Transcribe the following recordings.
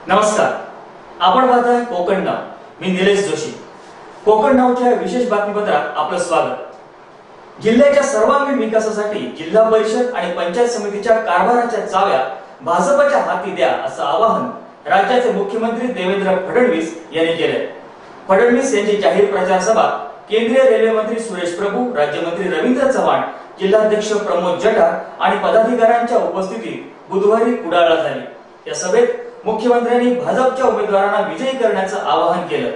नमस्कार, आपण पाहताय कोकण नाव. मी निलेश जोशी. कोकण नावच्या विशेष बातमीपत्रात आपलं स्वागत. जिल्ह्याच्या सर्वांगीण विकासासाठी जिल्हा परिषद आणि पंचायत समितीच्या कारभाराच्या चाव्या भाजपच्या हाती द्या असं आवाहन राज्याचे मुख्यमंत्री देवेंद्र फडणवीस यांनी केले. फडणवीस यांची जाहीर प्रचार सभा केंद्रीय रेल्वे मंत्री सुरेश प्रभू, राज्यमंत्री रवींद्र चव्हाण, जिल्हाध्यक्ष प्रमोद जठार आणि पदाधिकाऱ्यांच्या उपस्थितीत बुधवारी कुडाळला झाली. या सभेत मुख्यमंत्र्यांनी भाजपच्या उमेदवारांना विजयी करण्याचं आवाहन केलं.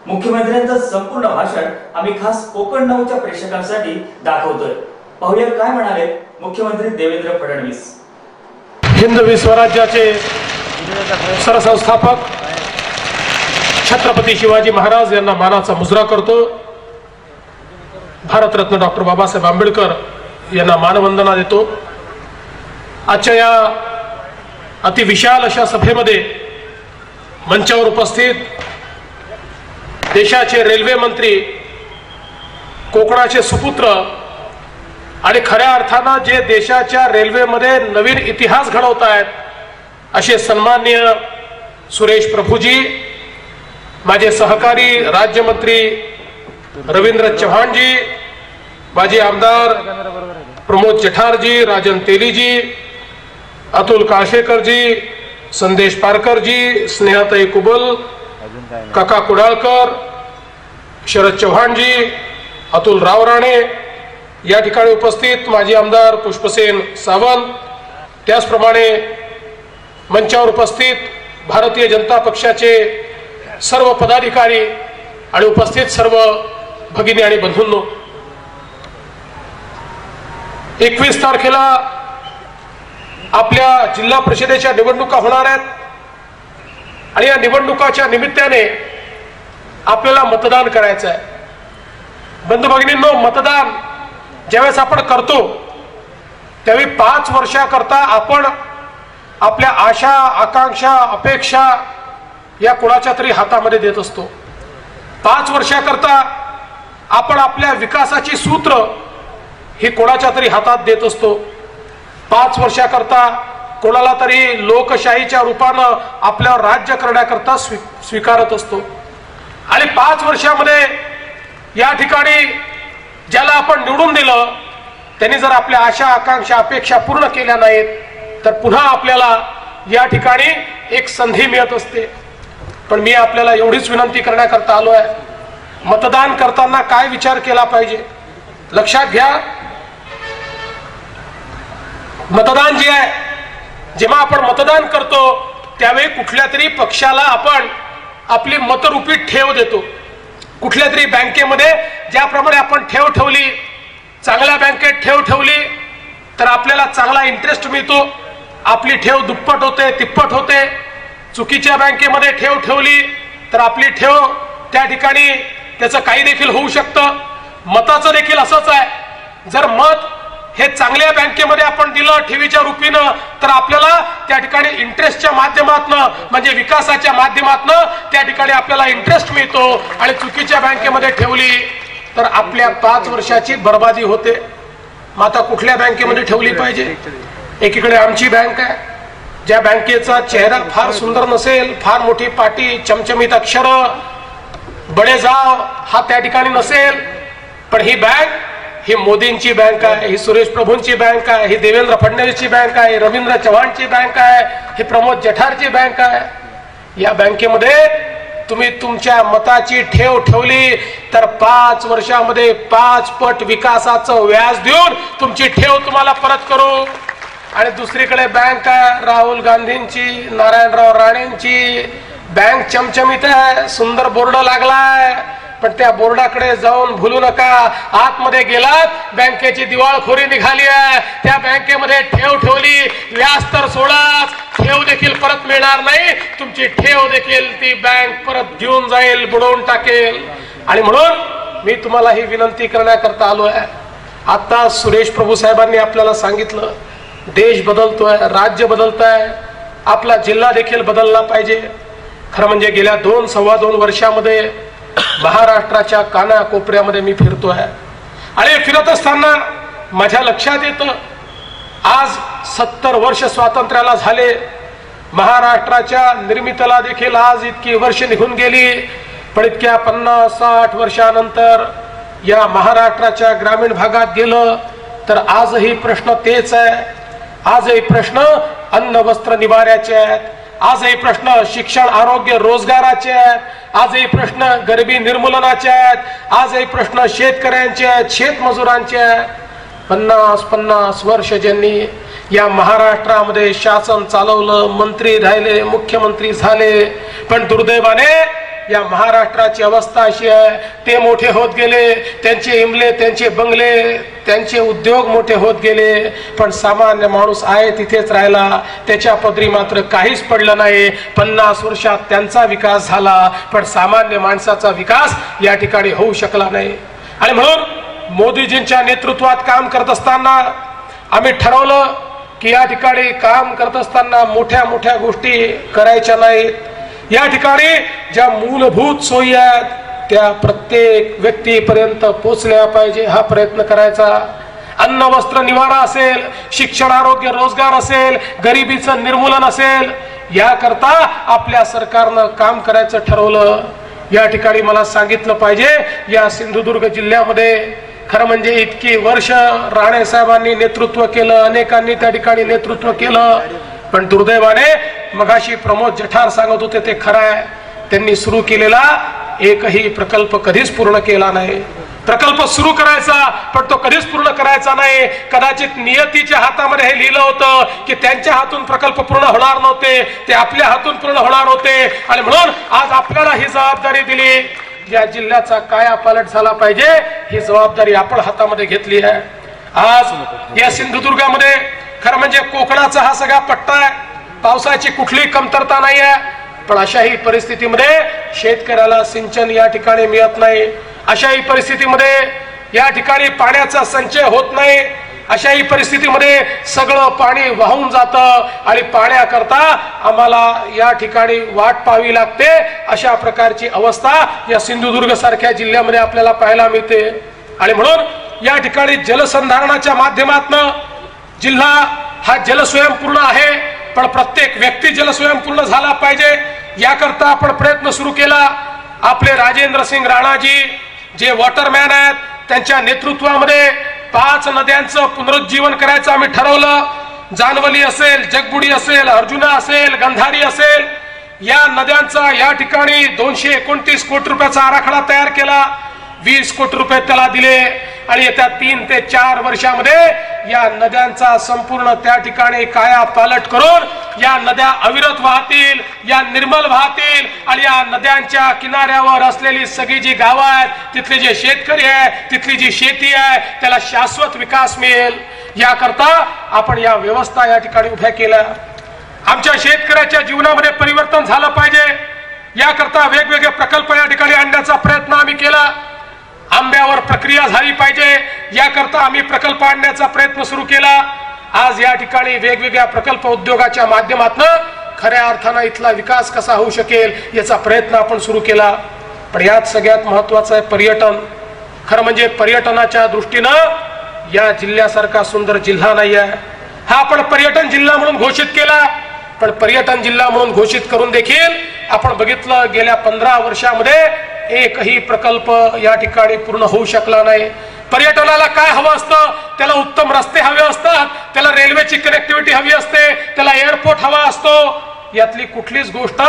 मुख्यमंत्र्यांचं संपूर्ण भाषण आम्ही खास कोकण नावच्या प्रेक्षकांसाठी दाखवतोय. पाहूया काय म्हणाले मुख्यमंत्री देवेंद्र फडणवीस. हिंदवी स्वराज्याचे सरसंस्थापक छत्रपती शिवाजी महाराज यांना मानाचा मुजरा करतो. भारतरत्न डॉक्टर बाबासाहेब आंबेडकर यांना मानवंदना देतो. आजच्या या अतिविशाल अशा सभेमध्ये मंचावर उपस्थित देशाचे रेल्वे मंत्री, कोकणाचे सुपुत्र आणि खऱ्या अर्थानं जे देशाच्या रेल्वेमध्ये नवीन इतिहास घडवत आहेत असे सन्माननीय सुरेश प्रभूजी, माझे सहकारी राज्यमंत्री रवींद्र चव्हाणजी, माजी आमदार प्रमोद जठारजी, राजन तेलीजी, अतुल काळशेकरजी, संदेश पारकरजी, स्नेहाताई कुबल, काका कुडाळकर, शरद चव्हाणजी, अतुल रावराणे, या ठिकाणी उपस्थित माजी आमदार पुष्पसेन सावंत, त्याचप्रमाणे मंचावर उपस्थित भारतीय जनता पक्षाचे सर्व पदाधिकारी आणि उपस्थित सर्व भगिनी आणि बंधूंनो, 21 तारखेला आपल्या जिल्हा परिषदेच्या निवडणुका होणार आहेत आणि या निवडणुकाच्या निमित्ताने आपल्याला मतदान करायचं आहे. बंधू भगिनींनो, मतदान ज्यावेळेस आपण करतो त्यावेळी 5 वर्षाकरता आपण आपल्या आशा, आकांक्षा, अपेक्षा या कोणाच्या तरी हातामध्ये देत असतो. 5 वर्षाकरता आपण आपल्या विकासाची सूत्र ही कोणाच्या तरी हातात देत असतो. 5 वर्षाकरता कोणाला तरी लोकशाहीच्या रूपानं आपल्यावर राज्य करण्याकरता स्वीकारत असतो. आणि 5 वर्षामध्ये या ठिकाणी ज्याला आपण निवडून दिलं त्यांनी जर आपल्या आशा, आकांक्षा, अपेक्षा पूर्ण केल्या नाहीत तर पुन्हा आपल्याला या ठिकाणी एक संधी मिळत असते. पण मी आपल्याला एवढीच विनंती करण्याकरता आलो आहे, मतदान करताना काय विचार केला पाहिजे लक्षात घ्या. मतदान जे आहे, जेव्हा आपण मतदान करतो त्यावेळी कुठल्या तरी पक्षाला आपण आपली मतरूपी ठेव देतो. कुठल्या तरी बँकेमध्ये ज्याप्रमाणे आपण ठेव ठेवली, चांगल्या बँकेत ठेव ठेवली तर आपल्याला चांगला इंटरेस्ट मिळतो, आपली ठेव दुप्पट होते, तिप्पट होते. चुकीच्या बँकेमध्ये ठेव ठेवली तर आपली ठेव त्या ठिकाणी त्याचं काही देखील होऊ शकतं. मताचं देखील असंच आहे. जर मत हे चांगल्या बँकेमध्ये आपण दिलं ठेवीच्या रूपीनं तर आपल्याला त्या ठिकाणी इंटरेस्टच्या माध्यमातून म्हणजे विकासाच्या माध्यमातून त्या ठिकाणी आपल्याला इंटरेस्ट मिळतो. आणि चुकीच्या बँकेमध्ये ठेवली तर आपल्या 5 वर्षाची बर्बादी होते. मग आता कुठल्या बँकेमध्ये ठेवली पाहिजे? एकीकडे आमची बँक आहे, ज्या बँकेचा चेहरा फार सुंदर नसेल, फार मोठी पाटी, चमचमीत अक्षर, बडे जाव हा त्या ठिकाणी नसेल, पण ही बँक ही मोदींची बँक आहे, ही सुरेश प्रभूंची बँक आहे, ही देवेंद्र फडणवीसची बँक आहे, रवींद्र चव्हाणची बँक आहे, ही प्रमोद जठारची बँक आहे. या बँकेमध्ये तुम्ही तुमच्या मताची ठेव ठेवली तर 5 वर्षामध्ये 5 पट विकासाचं व्याज देऊन तुमची ठेव तुम्हाला परत करू. आणि दुसरीकडे बँक आहे राहुल गांधींची, नारायणराव राणेंची. बँक चमचमीत आहे, सुंदर बोर्ड लागलाय, पण त्या बोर्डाकडे जाऊन भूलू नका. आतमध्ये गेलात बँकेची दिवाळखोरी निघाली आहे. त्या बँकेमध्ये ठेव ठेवली, व्याज तर सोडाच, ठेव देखील परत मिळणार नाही. तुमची ठेव देखील ती बँक परत घेऊन जाईल, बुडवून टाकेल. आणि म्हणून मी तुम्हाला ही विनंती करण्याकरता आलो आहे. आता सुरेश प्रभू साहेबांनी आपल्याला सांगितलं, देश बदलतोय, राज्य बदलतंय, आपला जिल्हा देखील बदलला पाहिजे. खरं म्हणजे गेल्या 2-2.25 वर्षामध्ये महाराष्ट्राच्या कानाकोपऱ्यामध्ये मी फिरतोय आणि फिरत असताना माझ्या लक्षात येतं आज 70 वर्ष स्वातंत्र्याला झाले महाराष्ट्राच्या निर्मितीला देखील आज इतकी वर्ष निघून गेली, पण इतक्या 50-60 वर्षानंतर या महाराष्ट्राच्या ग्रामीण भागात गेलं तर आजही प्रश्न तेच आहे. आजही प्रश्न अन्न वस्त्र निवाऱ्याचे आहेत, आजही प्रश्न शिक्षण आरोग्य रोजगाराचे आहेत, आजही प्रश्न गरिबी निर्मूलनाचे आहेत, आजही प्रश्न शेतकऱ्यांचे आहेत, शेतमजुरांचे आहेत. 50 वर्ष ज्यांनी या महाराष्ट्रामध्ये शासन चालवलं, मंत्री राहिले, मुख्यमंत्री झाले, पण दुर्दैवाने या महाराष्ट्राची अवस्था अशी आहे, ते मोठे होत गेले, त्यांचे इमले, त्यांचे बंगले, त्यांचे उद्योग मोठे होत गेले, पण सामान्य माणूस आहे तिथेच राहिला, त्याच्या पदरी मात्र काहीच पडलं नाही. 50 वर्षात त्यांचा विकास झाला, पण सामान्य माणसाचा विकास या ठिकाणी होऊ शकला नाही. आणि म्हणून मोदीजींच्या नेतृत्वात काम करत असताना आम्ही ठरवलं की या ठिकाणी काम करत असताना मोठ्या मोठ्या गोष्टी करायच्या नाहीत. या ठिकाणी ज्या मूलभूत सोयी आहेत त्या प्रत्येक व्यक्तीपर्यंत पोहोचल्या पाहिजे हा प्रयत्न करायचा. अन्न वस्त्र निवारा असेल, शिक्षण आरोग्य रोजगार असेल, गरिबीचं निर्मूलन असेल, याकरता आपल्या सरकारनं काम करायचं ठरवलं. या ठिकाणी मला सांगितलं पाहिजे, या सिंधुदुर्ग जिल्ह्यामध्ये खरं म्हणजे इतकी वर्ष राणे साहेबांनी नेतृत्व केलं, अनेकांनी त्या ठिकाणी नेतृत्व केलं, पण दुर्दैवाने मगाशी प्रमोद जठार सांगत होते ते खरं आहे, त्यांनी सुरू केलेला एकही प्रकल्प कधीच पूर्ण केला नाही. प्रकल्प सुरू करायचा पण तो कधीच पूर्ण करायचा नाही. कदाचित नियतीच्या हातामध्ये हे लिहिलं होतं की त्यांच्या हातून प्रकल्प पूर्ण होणार नव्हते, ते आपल्या हातून पूर्ण होणार होते. आणि म्हणून आज आपल्याला ही जबाबदारी दिली, या जिल्ह्याचा कायापालट झाला पाहिजे, ही जबाबदारी आपण हातामध्ये घेतली आहे. आज या सिंधुदुर्गामध्ये खरं म्हणजे कोकणाचा हा सगळा पट्टा आहे, पावसाची कुठलीही कमतरता नाही आहे, पण अशाही परिस्थितीमध्ये शेतकऱ्याला सिंचन या ठिकाणी मिळत नाही. अशाही परिस्थितीमध्ये या ठिकाणी पाण्याचा संचय होत नाही. अशाही परिस्थितीमध्ये सगळं पाणी वाहून जातं आणि पाण्याकरता आम्हाला या ठिकाणी वाट पाहावी लागते. अशा प्रकारची अवस्था या सिंधुदुर्ग सारख्या जिल्ह्यामध्ये आपल्याला पाहायला मिळते. आणि म्हणून या ठिकाणी जलसंधारणाच्या माध्यमातून जिल्हा हा जलस्वयंपूर्ण आहे, पण प्रत्येक व्यक्ती जलस्वयंपूर्ण झाला पाहिजे याकरता आपण प्रयत्न सुरू केला. आपले राजेंद्र सिंग राणाजी जे वॉटरमॅन आहेत, त्यांच्या नेतृत्वामध्ये 5 नद्यांचं पुनरुज्जीवन करायचं आम्ही ठरवलं. जानवली असेल, जगबुडी असेल, अर्जुना असेल, गंधारी असेल, या नद्यांचा या ठिकाणी 229 कोटी रुपयाचा आराखडा तयार केला. 20 कोटी रुपये त्याला दिले आणि येत्या 3 ते 4 वर्षामध्ये या नद्यांचा संपूर्ण त्या ठिकाणी कायापालट करून या नद्या अविरत वाहतील, या निर्मल वाहतील आणि या नद्यांच्या किनाऱ्यावर असलेली सगळी जी गावं आहेत, तिथले जे शेतकरी आहे, तिथली जी शेती आहे, त्याला शाश्वत विकास मिळेल. याकरता आपण या व्यवस्था या ठिकाणी उभ्या केल्या. आमच्या शेतकऱ्याच्या जीवनामध्ये परिवर्तन झालं पाहिजे याकरता वेगवेगळे प्रकल्प या ठिकाणी आणण्याचा प्रयत्न आम्ही केला. आंब्यावर प्रक्रिया झाली पाहिजे याकरता आम्ही प्रकल्प आणण्याचा प्रयत्न सुरू केला. आज या ठिकाणी वेगवेगळ्या प्रकल्प उद्योगाच्या माध्यमातून खऱ्या अर्थानं इथला विकास कसा होऊ शकेल याचा प्रयत्न आपण सुरू केला. पण यात सगळ्यात महत्वाचं आहे पर्यटन. खरं म्हणजे पर्यटनाच्या दृष्टीनं या जिल्ह्यासारखा सुंदर जिल्हा नाही आहे. हा आपण पर्यटन जिल्हा म्हणून घोषित केला, पण पर्यटन जिल्हा म्हणून घोषित करून देखील आपण बघितलं गेल्या 15 वर्षामध्ये एकही प्रकल्प या ठिकाणी पूर्ण होऊ शकला नाही. पर्यटनाला काय हवं असतं? त्याला उत्तम रस्ते हवे असतात, त्याला रेल्वेची कनेक्टिव्हिटी हवी असते, त्याला एअरपोर्ट हवा असतो. यातली कुठलीच गोष्ट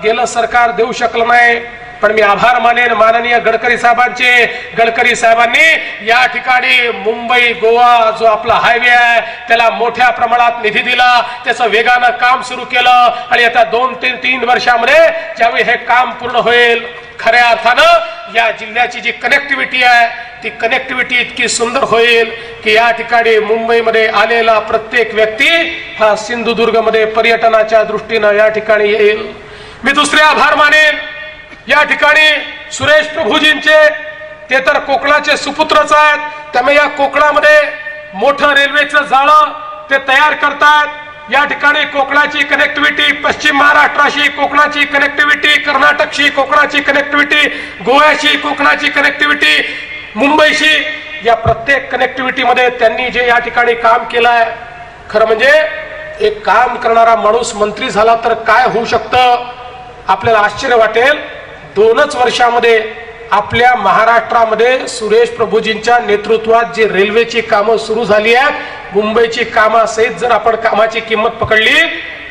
गेलं सरकार देऊ शकलं नाही. पण मी आभार मानेन माननीय गडकरी साहेबांचे. गडकरी साहेबांनी या ठिकाणी मुंबई गोवा जो आपला हायवे आहे त्याला मोठ्या प्रमाणात निधी दिला, त्याचं वेगानं काम सुरू केलं आणि आता 2 ते 3 वर्षामध्ये ज्यावेळी हे काम पूर्ण होईल, खऱ्या अर्थानं या जिल्ह्याची जी कनेक्टिव्हिटी आहे ती कनेक्टिव्हिटी इतकी सुंदर होईल की या ठिकाणी मुंबईमध्ये आलेला प्रत्येक व्यक्ती हा सिंधुदुर्गमध्ये पर्यटनाच्या दृष्टीनं या ठिकाणी येईल. मी दुसरे आभार मानेन या ठिकाणी सुरेश प्रभूजींचे. ते तर कोकणाचे सुपुत्रच आहेत, त्यामुळे या कोकणामध्ये मोठं रेल्वेचं जाळं ते तयार करतात. या ठिकाणी कोकणाची कनेक्टिव्हिटी, पश्चिम महाराष्ट्राशी कोकणाची कनेक्टिव्हिटी, कर्नाटकशी कोकणाची कनेक्टिव्हिटी, गोव्याशी कोकणाची कनेक्टिव्हिटी, मुंबईशी, या प्रत्येक कनेक्टिव्हिटी मध्ये त्यांनी जे या ठिकाणी काम केलं आहे, खरं म्हणजे एक काम करणारा माणूस मंत्री झाला तर काय होऊ शकतं आपल्याला आश्चर्य वाटेल. 2च वर्षामध्ये आपल्या महाराष्ट्रामध्ये सुरेश प्रभूजींच्या नेतृत्वात जी रेल्वेची कामं सुरू झाली आहेत, मुंबईची कामासहित जर आपण कामाची किंमत पकडली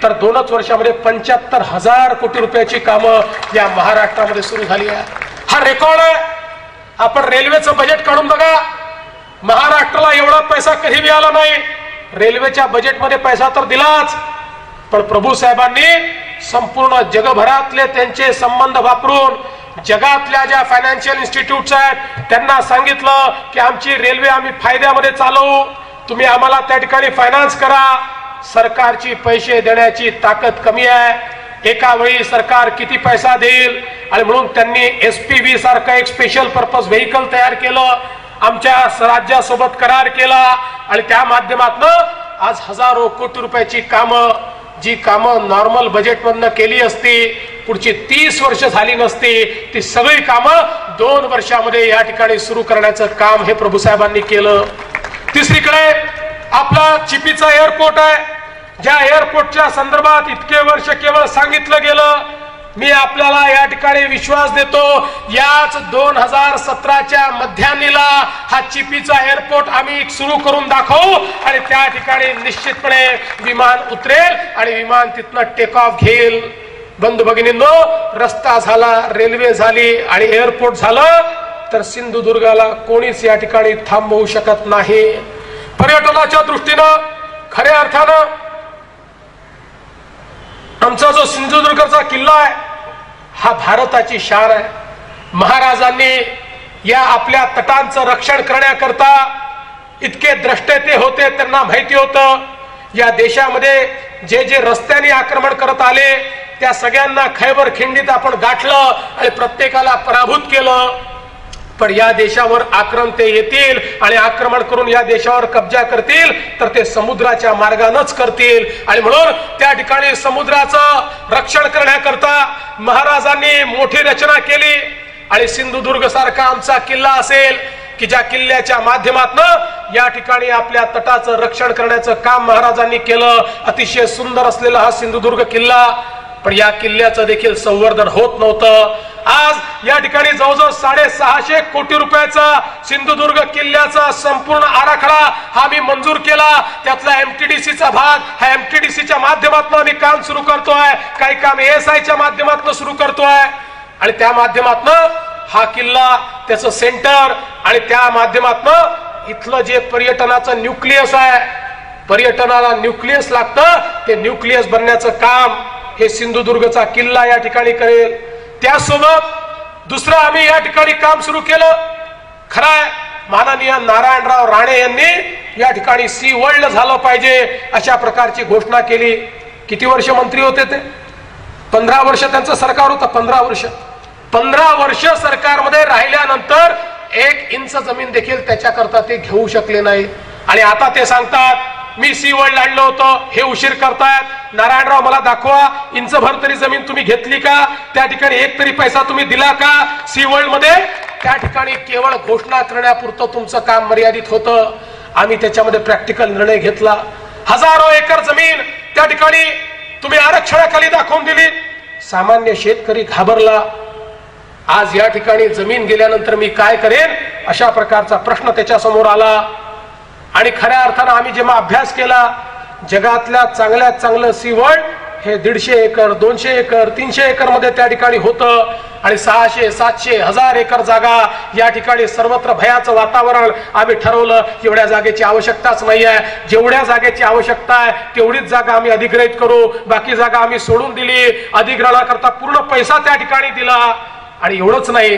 तर 2च वर्षामध्ये 75,000 कोटी रुपयाची कामं या महाराष्ट्रामध्ये सुरू झाली आहे. हा रेकॉर्ड आहे. आपण रेल्वेचं बजेट काढून बघा. महाराष्ट्राला एवढा पैसा कधी मिळाला नाही. रेल्वेच्या बजेटमध्ये पैसा तर दिलाच, पण प्रभू साहेबांनी संपूर्ण जगभरातले त्यांचे संबंध वापरून जगातल्या ज्या फायनान्शियल इन्स्टिट्यूट्स आहेत त्यांना सांगितलं की आमची रेल्वे आम्ही फायद्यामध्ये चालवू, तुम्ही आम्हाला त्या ठिकाणी फायनान्स करा. सरकारची पैसे देण्याची ताकद कमी आहे. एका वेळी सरकार किती पैसा देईल, आणि म्हणून त्यांनी SPV सारखं एक स्पेशल पर्पज व्हेकल तयार केलं, आमच्या राज्यासोबत करार केला, आणि त्या माध्यमातून आज हजारो कोटी रुपयाची कामं, जी कामं नॉर्मल बजेटमधनं केली असती, पुढची 30 वर्ष झाली नसती, ती सगळी कामं 2 वर्षामध्ये या ठिकाणी सुरू करण्याचं काम हे प्रभू साहेबांनी केलं. तिसरीकडे आपला चिपीचा एअरपोर्ट आहे, ज्या एअरपोर्टच्या संदर्भात इतके वर्ष केवळ सांगितलं गेलं. मी आपल्याला या ठिकाणी विश्वास देतो, याच 2017च्या मध्यान्हीला हा चिपीचा एअरपोर्ट आम्ही सुरू करून दाखवू, आणि त्या ठिकाणी निश्चितपणे विमान उतरेल आणि विमान तिथनं टेक ऑफ घेईल. बंधू भगिनींनो, रस्ता झाला, रेल्वे झाली आणि एअरपोर्ट झालं तर सिंधुदुर्गाला कोणीच या ठिकाणी थांबवू शकत नाही. पर्यटनाच्या दृष्टीनं खऱ्या अर्थानं आमचा जो सिंधुदुर्गचा किल्ला आहे हा भारताची शान आहे. महाराजांनी या आपल्या तटांचं रक्षण करण्याकरता इतके द्रष्टे ते होते, त्यांना माहिती होतं या देशामध्ये जे जे रस्त्याने आक्रमण करत आले त्या सगळ्यांना खैबर खिंडीत आपण गाठलं आणि प्रत्येकाला पराभूत केलं. पण या देशावर आक्रमण ते येतील आणि आक्रमण करून या देशावर कब्जा करतील तर ते समुद्राच्या मार्गानंच करतील, आणि म्हणून त्या ठिकाणी समुद्राचं रक्षण करण्याकरता महाराजांनी मोठी रचना केली. आणि सिंधुदुर्ग सारखा आमचा किल्ला असेल की ज्या किल्ल्याच्या माध्यमातून या ठिकाणी आपल्या तटाचं रक्षण करण्याचं काम महाराजांनी केलं. अतिशय सुंदर असलेला हा सिंधुदुर्ग किल्ला, पण या किल्ल्याचं देखील संवर्धन होत नव्हतं. आज या ठिकाणी जवळजवळ 650 कोटी रुपयाचा सिंधुदुर्ग किल्ल्याचा संपूर्ण आराखडा हा मी मंजूर केला. त्यातला MTDCचा भाग हा MTDCच्या माध्यमातून आम्ही काम सुरू करतोय, काही काम ASIच्या माध्यमातून सुरू करतोय, आणि त्या माध्यमातून हा किल्ला त्याचं सेंटर, आणि त्या माध्यमातून इथलं जे पर्यटनाचं न्यूक्लियस आहे, पर्यटनाला न्यूक्लियस लागतं, ते न्यूक्लियस बनण्याचं काम हे सिंधुदुर्गचा किल्ला या ठिकाणी करेल. त्यासोबत दुसरं आम्ही या ठिकाणी काम सुरू केलं. खरंय, माननीय नारायणराव राणे यांनी या ठिकाणी सी वर्ल्ड झालं पाहिजे अशा प्रकारची घोषणा केली. किती वर्ष मंत्री होते ते? 15 वर्ष त्यांचं सरकार होतं. 15 वर्ष सरकारमध्ये राहिल्यानंतर 1 इंच जमीन देखील त्याच्याकरता ते घेऊ शकले नाही. आणि आता ते सांगतात मी सी वर्ल्ड आणलं होतं, हे उशीर करतायत. नारायणराव मला दाखवा, इंचभर तरी जमीन तुम्ही घेतली का? त्या ठिकाणी 1 तरी पैसा तुम्ही दिला का सी वर्ल्ड मध्ये? त्या ठिकाणी केवळ घोषणा करण्यापुरतं तुमचं काम मर्यादित होतं. आम्ही त्याच्यामध्ये प्रॅक्टिकल निर्णय घेतला. हजारो एकर जमीन त्या ठिकाणी तुम्ही आरक्षणाखाली दाखवून दिली. सामान्य शेतकरी घाबरला. आज या ठिकाणी जमीन गेल्यानंतर मी काय करेन अशा प्रकारचा प्रश्न त्याच्या समोर आला. आणि खऱ्या अर्थानं आम्ही जेव्हा अभ्यास केला, जगातल्या चांगल्यात चांगलं सी वर्ल्ड हे 150 एकर 200 एकर 300 एकर मध्ये त्या ठिकाणी होतं. आणि 600 700 1000 एकर जागा या ठिकाणी सर्वत्र भयाचं वातावरण. आम्ही ठरवलं एवढ्या जागेची आवश्यकताच नाही आहे, जेवढ्या जागेची आवश्यकता आहे तेवढीच जागा आम्ही अधिग्रहित करू, बाकी जागा आम्ही सोडून दिली. अधिग्रहणाकरता पूर्ण पैसा त्या ठिकाणी दिला. आणि एवढंच नाही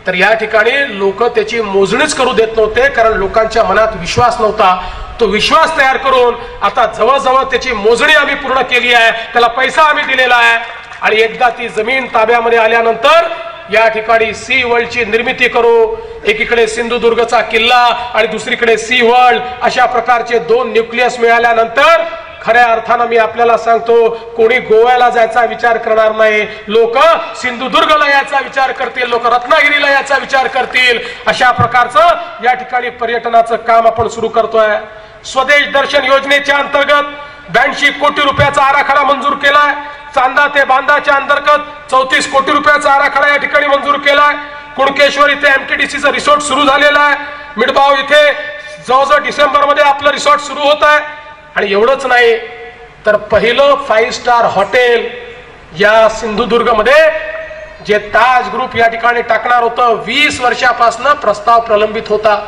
तर या ठिकाणी लोक त्याची मोजणीच करू देत नव्हते, कारण लोकांच्या मनात विश्वास नव्हता. तो विश्वास तयार करून आता जवळजवळ त्याची मोजणी आम्ही पूर्ण केली आहे, त्याला पैसा आम्ही दिलेला आहे. आणि एकदा ती जमीन ताब्यामध्ये आल्यानंतर या ठिकाणी सी वर्ल्डची निर्मिती करू. एकीकडे सिंधुदुर्गचा किल्ला आणि दुसरीकडे सी वर्ल्ड, अशा प्रकारचे 2 न्यूक्लियस मिळाल्यानंतर खऱ्या अर्थानं मी आपल्याला सांगतो, कोणी गोव्याला जायचा विचार करणार नाही. लोक सिंधुदुर्गला याचा विचार करतील, लोक रत्नागिरीला याचा विचार करतील. अशा प्रकारचं या ठिकाणी पर्यटनाचं काम आपण सुरू करतोय. स्वदेश दर्शन योजनेच्या अंतर्गत 82 कोटी रुपयाचा आराखडा मंजूर केलाय. चांदा ते बांधाच्या अंतर्गत 34 कोटी रुपयाचा आराखडा या ठिकाणी मंजूर केलाय. कुणकेश्वर इथे एमटीडीसीचं रिसॉर्ट सुरू झालेलं आहे. मिडबाव इथे जवळजवळ डिसेंबरमध्ये आपलं रिसॉर्ट सुरू होत आहे. आणि एवढंच नाही तर पहिलं 5 स्टार हॉटेल या सिंधुदुर्गमध्ये जे ताज ग्रुप या ठिकाणी टाकणार होतं 20 वर्षापासून प्रस्ताव प्रलंबित होता.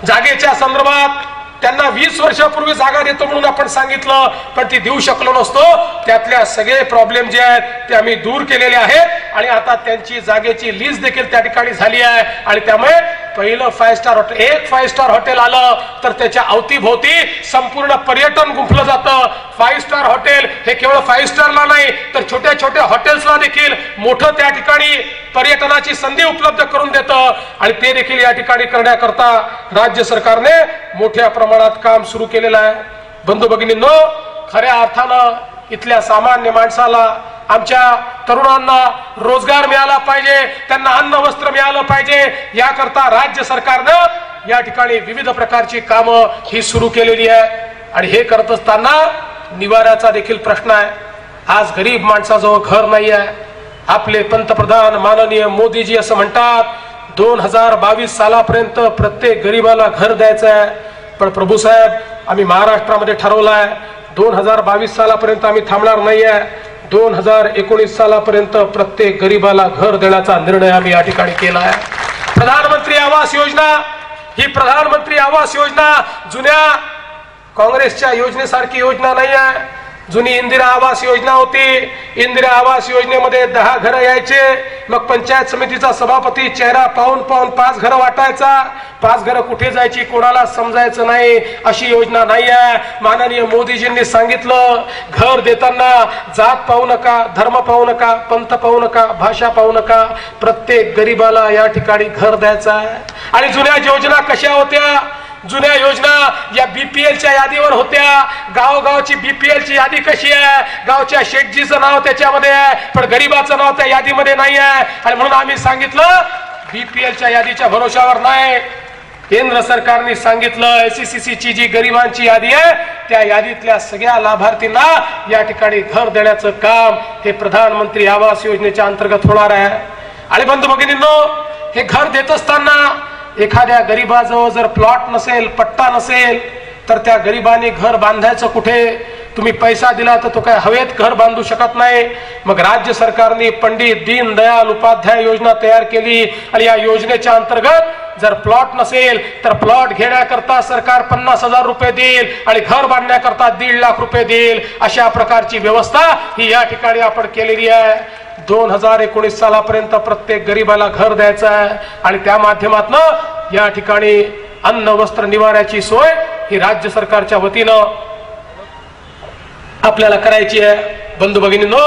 जागेच्या संदर्भात त्यांना 20 वर्षापूर्वी जागा देतो म्हणून आपण सांगितलं, पण ती देऊ शकलो नसतो. त्यातल्या सगळे प्रॉब्लेम जे आहेत ते आम्ही दूर केलेले आहेत आणि आता त्यांची जागेची लीज देखील त्या ठिकाणी झाली आहे. आणि त्यामुळे पहिलं 5 स्टार हॉटेल, एक 5 स्टार हॉटेल आलं तर त्याच्या अवतीभोवती संपूर्ण पर्यटन गुंफलं जातं. 5 स्टार हॉटेल हे केवळ 5 स्टारला नाही तर छोट्या छोट्या हॉटेल्सला देखील मोठं त्या ठिकाणी पर्यटनाची संधी उपलब्ध करून देतं. आणि ते देखील या ठिकाणी करण्याकरता राज्य सरकारने मोठ्या प्रमाणात काम सुरू केलेलं आहे. बंधू भगिनींनो, खऱ्या अर्थानं इथल्या सामान्य माणसाला, आमच्या तरुणांना रोजगार मिळाला पाहिजे, त्यांना अन्न वस्त्र मिळालं पाहिजे, याकरता राज्य सरकारनं या ठिकाणी विविध प्रकारची कामं ही सुरू केलेली आहे. आणि हे करत असताना निवाऱ्याचा देखील प्रश्न आहे. आज गरीब माणसाजवळ घर नाही आहे. आपले पंतप्रधान माननीय मोदीजी असं म्हणतात 2022 सालापर्यंत प्रत्येक गरीबाला घर द्यायचं आहे. पण प्रभू साहेब, आम्ही महाराष्ट्रामध्ये ठरवलंय 2022 सालापर्यंत आम्ही थांबणार नाहीये. 2019 सालापर्यंत प्रत्येक गरीबाला घर देण्याचा निर्णय आम्ही या ठिकाणी केला आहे. प्रधानमंत्री आवास योजना ही प्रधानमंत्री आवास योजना जुन्या काँग्रेसच्या योजनेसारखी योजना नाही आहे. जुनी इंदिरा आवास योजना होती. इंदिरा आवास योजनेमध्ये 10 घरं यायचे, मग पंचायत समितीचा सभापती चेहरा पाहून 5 घरं वाटायचा. 5 घरं कुठे जायची कोणाला समजायचं नाही. अशी योजना नाही आहे. माननीय मोदीजींनी सांगितलं घर देताना जात पाहू नका, धर्म पाहू नका, पंथ पाहू नका, भाषा पाहू नका, प्रत्येक गरीबाला या ठिकाणी घर द्यायचं आहे. आणि जुन्या योजना कशा होत्या? जुन्या योजना या बीपीएलच्या यादीवर होत्या. गावगावची बीपीएलची यादी कशी आहे? गावच्या शेठजीचं नाव त्याच्यामध्ये आहे, पण गरीबाचं नाव त्या यादीमध्ये नाही आहे. आणि म्हणून आम्ही सांगितलं बीपीएलच्या यादीच्या भरोशावर नाही. केंद्र सरकारने सांगितलं एससीसीची जी गरिबांची यादी आहे त्या यादीतल्या सगळ्या लाभार्थींना या ठिकाणी घर देण्याचं काम हे प्रधानमंत्री आवास योजनेच्या अंतर्गत होणार आहे. आणि बंधू भगिनींनो, हे घर देत असताना एखाद्या गरीबाजवळ जर प्लॉट नसेल, पट्टा नसेल, तर त्या गरीबाने घर बांधायचं कुठे? तुम्ही पैसा दिला तर तो काय हवेत घर बांधू शकत नाही. मग राज्य सरकारने पंडित दीनदयाल उपाध्याय योजना तयार केली आणि या योजनेच्या अंतर्गत जर प्लॉट नसेल तर प्लॉट घेण्याकरता सरकार 50,000 रुपये देईल आणि घर बांधण्याकरता 1.5 लाख रुपये देईल. अशा प्रकारची व्यवस्था ही या ठिकाणी आपण केलेली आहे. 2019 सालापर्यंत प्रत्येक गरीबाला घर द्यायचं आहे आणि त्या माध्यमातून या ठिकाणी अन्न वस्त्र निवाऱ्याची सोय ही राज्य सरकारच्या वतीनं आपल्याला करायची आहे. बंधू भगिनींनो,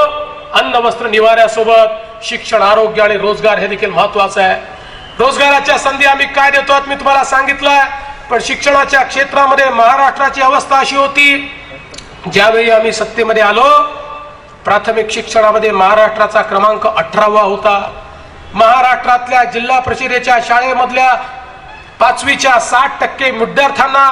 अन्न वस्त्र निवाऱ्यासोबत शिक्षण, आरोग्य आणि रोजगार हे देखील महत्वाचं आहे. रोजगाराच्या संधी आम्ही काय देतो मी तुम्हाला सांगितलं, पण शिक्षणाच्या क्षेत्रामध्ये महाराष्ट्राची अवस्था अशी होती, ज्यावेळी आम्ही सत्तेमध्ये आलो प्राथमिक शिक्षणामध्ये महाराष्ट्राचा क्रमांक 18वा होता. महाराष्ट्रातल्या जिल्हा परिषदेच्या शाळेमधल्या 5वीच्या 60% विद्यार्थ्यांना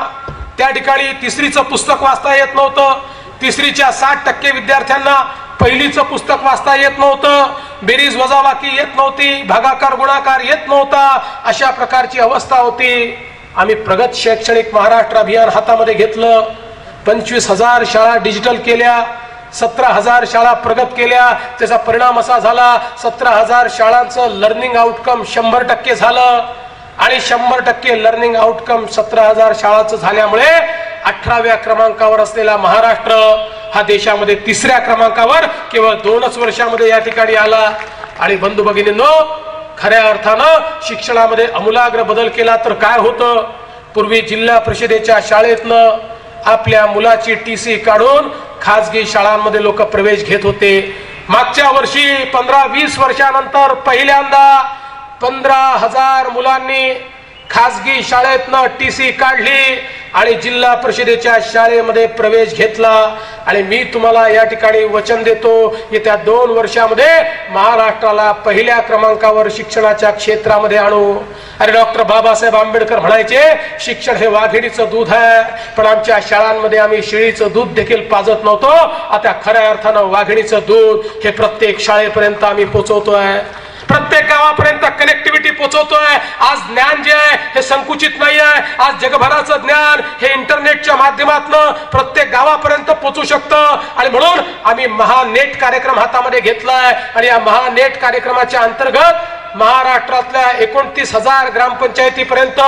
त्या ठिकाणी तिसरीचं पुस्तक वाचता येत नव्हतं. तिसरीच्या 60% विद्यार्थ्यांना पहिलीचं पुस्तक वाचता येत नव्हतं. बेरीज वजाबाकी येत नव्हती, भागाकार गुणाकार येत नव्हता. अशा प्रकारची अवस्था होती. आम्ही प्रगत शैक्षणिक महाराष्ट्र अभियान हातामध्ये घेतलं. 25,000 शाळा डिजिटल केल्या, 17,000 शाळा प्रगत केल्या. त्याचा परिणाम असा झाला 17,000 शाळांचं लर्निंग आउटकम 100% झालं आणि 100% लर्निंग आउटकम 17,000 शाळांचं झाल्यामुळे 18व्या क्रमांकावर असलेला महाराष्ट्र हा देशामध्ये 3ऱ्या क्रमांकावर केवळ 2च वर्षामध्ये या ठिकाणी आला. आणि बंधू भगिनींनो, खऱ्या अर्थानं शिक्षणामध्ये आमूलाग्र बदल केला तर काय होतं? पूर्वी जिल्हा परिषदेच्या शाळेतनं आपल्या मुलाची टीसी काढून खासगी शाळांमध्ये लोक प्रवेश घेत होते. मागच्या वर्षी 15-20 वर्षानंतर पहिल्यांदा 15,000 मुलांनी खासगी शाळेतनं टीसी काढली. आणि जिल्हा परिषदेच्या शाळेमध्ये प्रवेश घेतला आणि मी तुम्हाला या ठिकाणी वचन देतो, येत्या 2 वर्षामध्ये महाराष्ट्राला पहिल्या क्रमांकावर शिक्षणाच्या क्षेत्रामध्ये आणू. अरे डॉक्टर बाबासाहेब आंबेडकर म्हणायचे, शिक्षण हे वाघिणीचं दूध आहे, पण आमच्या शाळांमध्ये आम्ही शेळीचं दूध देखील पाजत नव्हतो. आता खऱ्या अर्थानं वाघिणीचं दूध हे प्रत्येक शाळेपर्यंत आम्ही पोहोचवतोय, प्रत्येक गावापर्यंत कनेक्टिव्हिटी पोहोचवतोय. आज ज्ञान जे आहे हे संकुचित नाही आहे. आज जगभराचं ज्ञान हे इंटरनेटच्या माध्यमातून प्रत्येक गावापर्यंत पोहोचू शकतं. आणि म्हणून आम्ही महानेट कार्यक्रम हातामध्ये घेतलाय आणि या महानेट कार्यक्रमाच्या अंतर्गत महाराष्ट्रातल्या 29,000 ग्रामपंचायतीपर्यंत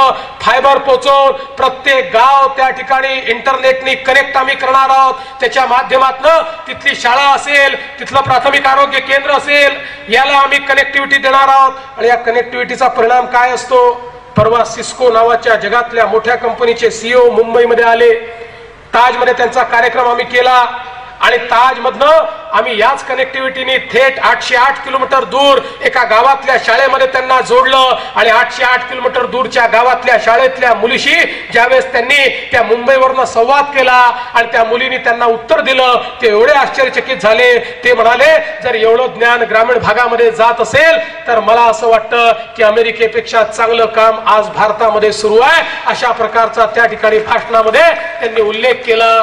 फायबर पोहोचवून प्रत्येक गाव त्या ठिकाणी इंटरनेटने कनेक्ट आम्ही करणार आहोत. त्याच्या माध्यमातून तिथली शाळा असेल, तिथलं प्राथमिक आरोग्य केंद्र असेल, याला आम्ही कनेक्टिव्हिटी देणार आहोत. आणि या कनेक्टिव्हिटीचा परिणाम काय असतो? परवा सिस्को नावाच्या जगातल्या मोठ्या कंपनीचे CEO मुंबईमध्ये आले. ताजमध्ये त्यांचा कार्यक्रम आम्ही केला आणि ताज मधनं आम्ही याच कनेक्टिव्हिटीने थेट 808 किलोमीटर दूर एका गावातल्या शाळेमध्ये त्यांना जोडलं. आणि 808 किलोमीटर दूरच्या गावातल्या शाळेतल्या मुलीशी ज्यावेळेस त्यांनी त्या मुंबईवरनं संवाद केला आणि त्या मुलीने त्यांना उत्तर दिलं, ते एवढे आश्चर्यचकित झाले. ते म्हणाले, जर एवढं ज्ञान ग्रामीण भागामध्ये जात असेल तर मला असं वाटतं की अमेरिकेपेक्षा चांगलं काम आज भारतामध्ये सुरू आहे. अशा प्रकारचा त्या ठिकाणी भाषणामध्ये त्यांनी उल्लेख केला.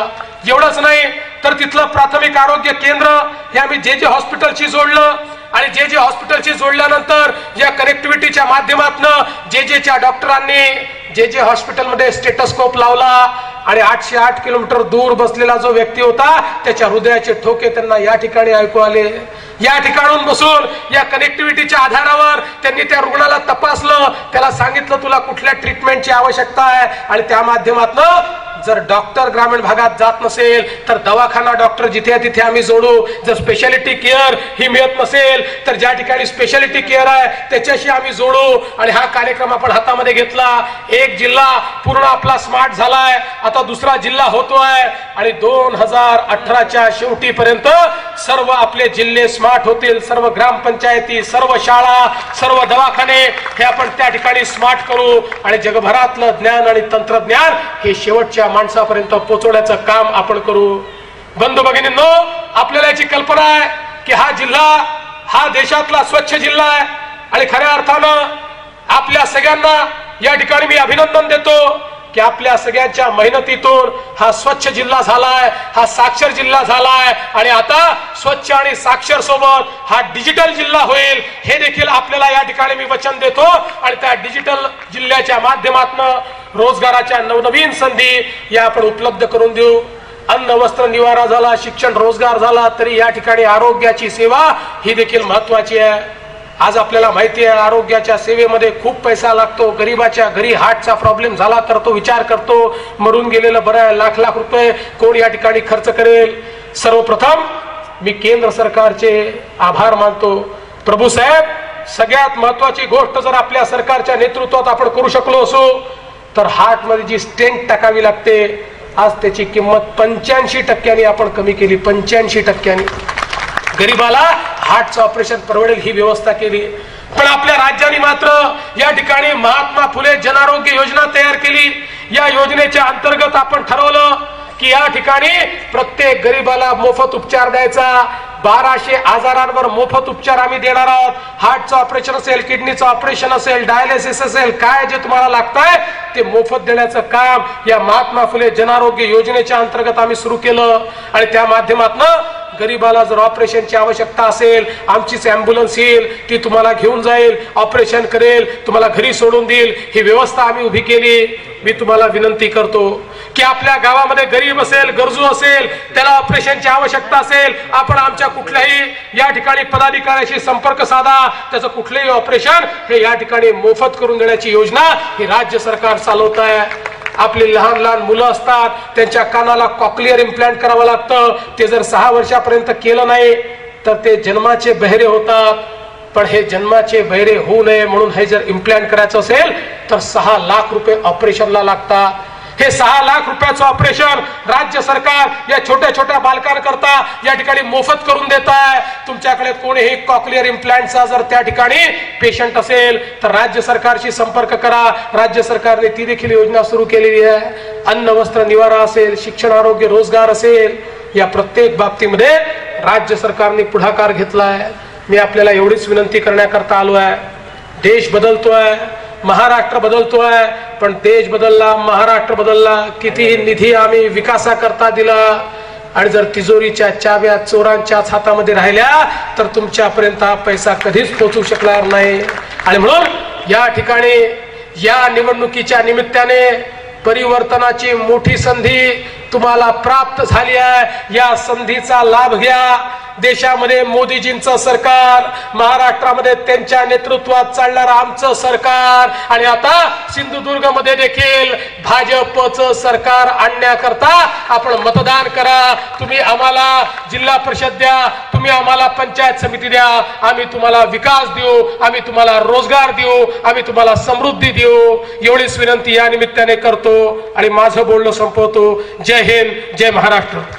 एवढंच नाही तर तिथलं प्राथमिक आरोग्य केंद्र हे आम्ही जे हॉस्पिटलशी जोडलं आणि जे हॉस्पिटलशी जोडल्यानंतर या कनेक्टिव्हिटीच्या माध्यमातून जेच्या डॉक्टरांनी जे हॉस्पिटलमध्ये स्टेटस्कोप लावला आणि 808 किलोमीटर दूर बसलेला जो व्यक्ती होता त्याच्या हृदयाचे ठोके त्यांना या ठिकाणी ऐकू आले. या ठिकाणून बसून या कनेक्टिव्हिटीच्या आधारावर त्यांनी त्या रुग्णाला तपासलं, त्याला सांगितलं तुला कुठल्या ट्रीटमेंटची आवश्यकता आहे. आणि त्या माध्यमातून जर डॉक्टर ग्रामीण भागात जात नसेल तर दवाखाना डॉक्टर जिथे तिथे आम्ही जोडू. जर स्पेशालिटी केअर ही मिळत नसेल तर ज्या ठिकाणी स्पेशालिटी केअर आहे त्याच्याशी आम्ही जोडू. आणि हा कार्यक्रम आपण हातामध्ये घेतला. एक जिल्हा पूर्ण आपला स्मार्ट झालाय, आता दुसरा जिल्हा होतोय आणि 2018च्या शेवटीपर्यंत सर्व आपले जिल्हे स्मार्ट होतील. सर्व ग्रामपंचायती, सर्व शाळा, सर्व दवाखाने हे आपण त्या ठिकाणी स्मार्ट करू आणि जगभरातलं ज्ञान आणि तंत्रज्ञान हे शेवटच्या माणसापर्यंत पोहोचवण्याचं काम आपण करू. बंधू भगिनींनो, आपल्याला याची कल्पना आहे की हा जिल्हा हा देशातला स्वच्छ जिल्हा आहे आणि खऱ्या अर्थानं आपल्या सगळ्यांना या ठिकाणी मी अभिनंदन देतो की आपल्या सगळ्यांच्या मेहनतीतून हा स्वच्छ जिल्हा झालाय, हा साक्षर जिल्हा झालाय आणि आता स्वच्छ आणि साक्षर सोबत हा डिजिटल जिल्हा होईल हे देखील आपल्याला या ठिकाणी मी वचन देतो. आणि त्या डिजिटल जिल्ह्याच्या माध्यमातून रोजगाराच्या नवनवीन संधी या आपण उपलब्ध करून देऊ. अन्न वस्त्र निवारा झाला, शिक्षण रोजगार झाला, तरी या ठिकाणी आरोग्याची सेवा ही देखील महत्वाची आहे. आज आपल्याला माहिती आहे आरोग्याच्या सेवेमध्ये खूप पैसा लागतो. गरीबाच्या घरी हार्टचा प्रॉब्लेम झाला तर तो विचार करतो मरून गेलेलं बरं आहे, लाख लाख रुपये कोण या ठिकाणी खर्च करेल. सर्वप्रथम मी केंद्र सरकारचे आभार मानतो. प्रभू साहेब, सगळ्यात महत्वाची गोष्ट जर आपल्या सरकारच्या नेतृत्वात आपण करू शकलो असो तर हार्ट मध्ये जी स्टेंट टाकावी लागते आज त्याची किंमत 85% आपण कमी केली. 85% गरीबाला हार्टचं ऑपरेशन परवडेल ही व्यवस्था केली. पण आपल्या राज्याने मात्र या ठिकाणी महात्मा फुले जन आरोग्य योजना तयार केली. या योजनेच्या अंतर्गत आपण ठरवलं की या ठिकाणी प्रत्येक गरीबाला मोफत उपचार द्यायचा. 1200 आजारांवर मोफत उपचार आम्ही देणार आहोत. हार्टचं ऑपरेशन असेल, किडनीचं ऑपरेशन असेल, डायलिसिस असेल, काय जे तुम्हाला लागतंय ते मोफत देण्याचं काम या महात्मा फुले जन आरोग्य योजनेच्या अंतर्गत आम्ही सुरू केलं. आणि त्या माध्यमातून गरीबाला जर ऑपरेशनची आवश्यकता असेल आमचीच ॲम्ब्युलन्स येईल, ती तुम्हाला घेऊन जाईल, ऑपरेशन करेल, तुम्हाला घरी सोडून देईल. ही व्यवस्था आम्ही उभी केली. मी तुम्हाला विनंती करतो की आपल्या गावामध्ये गरीब असेल, गरजू असेल, त्याला ऑपरेशनची आवश्यकता असेल, आपण आमच्या कुठल्याही या ठिकाणी पदाधिकाऱ्याशी संपर्क साधा. त्याचं कुठलंही ऑपरेशन हे या ठिकाणी मोफत करून देण्याची योजना ही राज्य सरकार चालवत आहे. आपली लहान लहान मुलं असतात, त्यांच्या कानाला कॉक्लिअर इम्प्लांट करावं लागतं. ते जर 6 वर्षापर्यंत केलं नाही तर ते जन्माचे बहिरे होतात. पण हे जन्माचे बहिरे होऊ नये म्हणून हे जर इम्प्लांट करायचं असेल तर 6 लाख रुपये ऑपरेशनला लागतात. हे 6 लाख रुपयाचं ऑपरेशन राज्य सरकार या छोट्या छोट्या बालकांकरता या ठिकाणी मोफत करून देत आहे. तुमच्याकडे कोणीही कॉक्लिअर इम्प्लांटचा जर त्या ठिकाणी पेशंट असेल तर राज्य सरकारशी संपर्क करा. राज्य सरकारने ती देखील योजना सुरू केलेली आहे. अन्न वस्त्र निवारा असेल, शिक्षण आरोग्य रोजगार असेल, या प्रत्येक बाबतीमध्ये राज्य सरकारने पुढाकार घेतलाय. मी आपल्याला एवढीच विनंती करण्याकरता आलो आहे. देश बदलतोय, महाराष्ट्र बदलतोय, पण देश बदलला, महाराष्ट्र बदलला, कितीही निधी आम्ही विकासाकरता दिला आणि जर तिजोरीच्या चाव्या चोरांच्याच हातामध्ये राहिल्या तर तुमच्यापर्यंत हा पैसा कधीच पोहोचू शकणार नाही. आणि म्हणून या ठिकाणी या निवडणुकीच्या निमित्ताने परिवर्तनाची मोठी संधी तुम्हाला प्राप्त झाली आहे. या संधीचा लाभ घ्या. देशामध्ये मोदीजींचं सरकार, महाराष्ट्रामध्ये त्यांच्या नेतृत्वात चालणारं आमचं सरकार आणि आता सिंधुदुर्ग मध्ये देखील भाजपचं सरकार आणण्याकरता आपण मतदान करा. तुम्ही आम्हाला जिल्हा परिषद द्या, तुम्ही आम्हाला पंचायत समिती द्या, आम्ही तुम्हाला विकास देऊ, आम्ही तुम्हाला रोजगार देऊ, आम्ही तुम्हाला समृद्धी देऊ. एवढीच विनंती या निमित्ताने करतो आणि माझं बोलणं संपवतो. जय हिंद, जय महाराष्ट्र.